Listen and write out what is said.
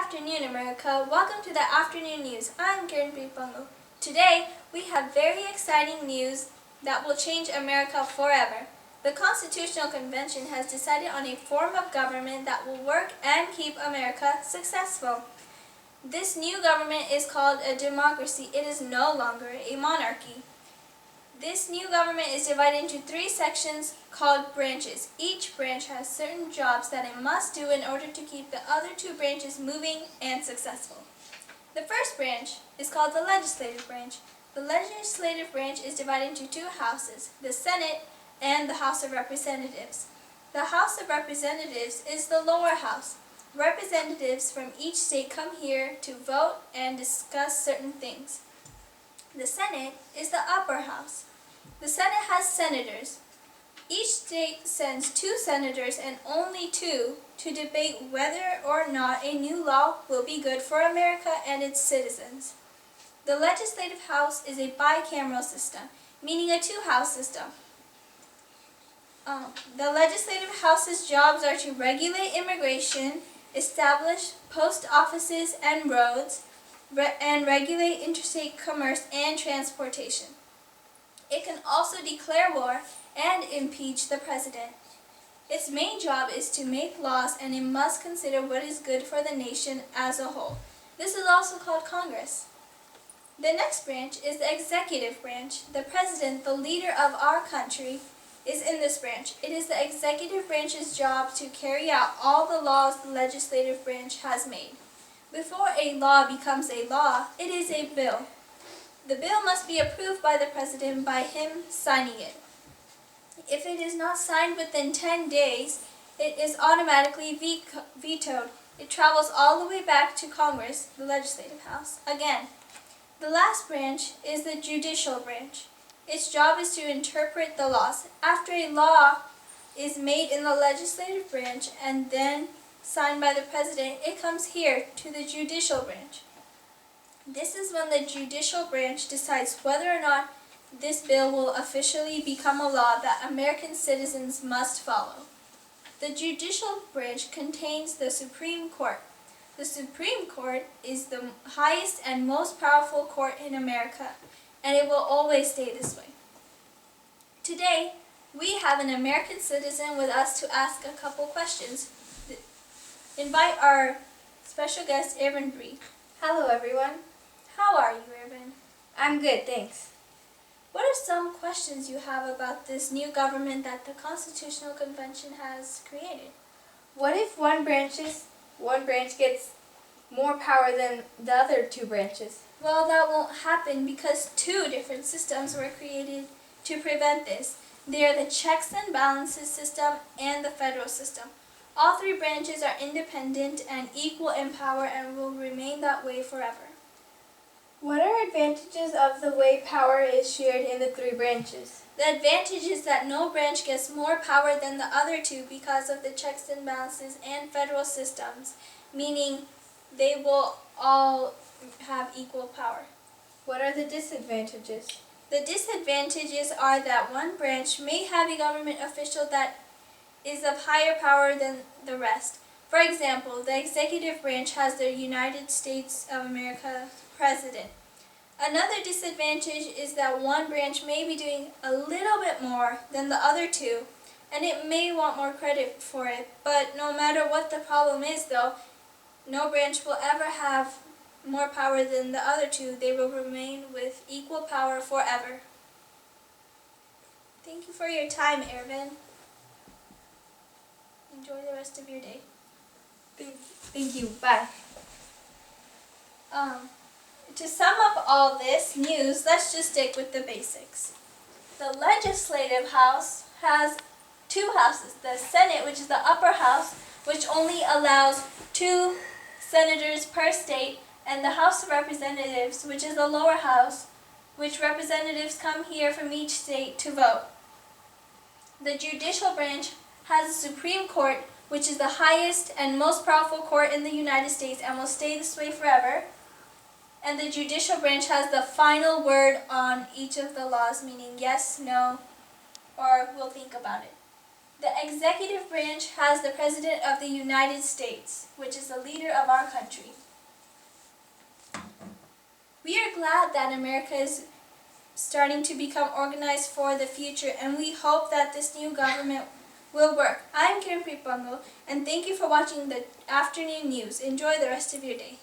afternoon, America. Welcome to the Afternoon News. I'm Karen Pipango. Today, we have very exciting news that will change America forever. The Constitutional Convention has decided on a form of government that will work and keep America successful. This new government is called a democracy. It is no longer a monarchy. This new government is divided into three sections called branches. Each branch has certain jobs that it must do in order to keep the other two branches moving and successful. The first branch is called the legislative branch. The legislative branch is divided into two houses, the Senate and the House of Representatives. The House of Representatives is the lower house. Representatives from each state come here to vote and discuss certain things. The Senate is the upper house. The Senate has senators. Each state sends two senators and only two to debate whether or not a new law will be good for America and its citizens. The legislative house is a bicameral system, meaning a two-house system. The legislative house's jobs are to regulate immigration, establish post offices and roads, and regulate interstate commerce and transportation. It can also declare war and impeach the president. Its main job is to make laws, and it must consider what is good for the nation as a whole. This is also called Congress. The next branch is the executive branch. The president, the leader of our country, is in this branch. It is the executive branch's job to carry out all the laws the legislative branch has made. Before a law becomes a law, it is a bill. The bill must be approved by the president by him signing it. If it is not signed within 10 days, it is automatically vetoed. It travels all the way back to Congress, the legislative house, again. The last branch is the judicial branch. Its job is to interpret the laws. After a law is made in the legislative branch and then signed by the president, it comes here to the judicial branch. This is when the judicial branch decides whether or not this bill will officially become a law that American citizens must follow. The judicial branch contains the Supreme Court. The Supreme Court is the highest and most powerful court in America, and it will always stay this way. Today, we have an American citizen with us to ask a couple questions. Invite our special guest, Irvin Bree. Hello, everyone. How are you, Irvin? I'm good, thanks. What are some questions you have about this new government that the Constitutional Convention has created? What if one branch gets more power than the other two branches? Well, that won't happen because two different systems were created to prevent this. They are the checks and balances system and the federal system. All three branches are independent and equal in power and will remain that way forever. What are advantages of the way power is shared in the three branches? The advantage is that no branch gets more power than the other two because of the checks and balances and federal systems, meaning they will all have equal power. What are the disadvantages? The disadvantages are that one branch may have a government official that is of higher power than the rest. For example, the executive branch has the United States of America president. Another disadvantage is that one branch may be doing a little bit more than the other two, and it may want more credit for it. But no matter what the problem is, though, no branch will ever have more power than the other two. They will remain with equal power forever. Thank you for your time, Irvin. Enjoy the rest of your day. Thank you. Bye. To sum up all this news, let's just stick with the basics. The legislative house has two houses. The Senate, which is the upper house, which only allows two senators per state, and the House of Representatives, which is the lower house, which representatives come here from each state to vote. The judicial branch has the Supreme Court, which is the highest and most powerful court in the United States and will stay this way forever. And the judicial branch has the final word on each of the laws, meaning yes, no, or we'll think about it. The executive branch has the President of the United States, which is the leader of our country. We are glad that America is starting to become organized for the future, and we hope that this new government will work. I'm Kiranpreet Bungle, and thank you for watching the afternoon news. Enjoy the rest of your day.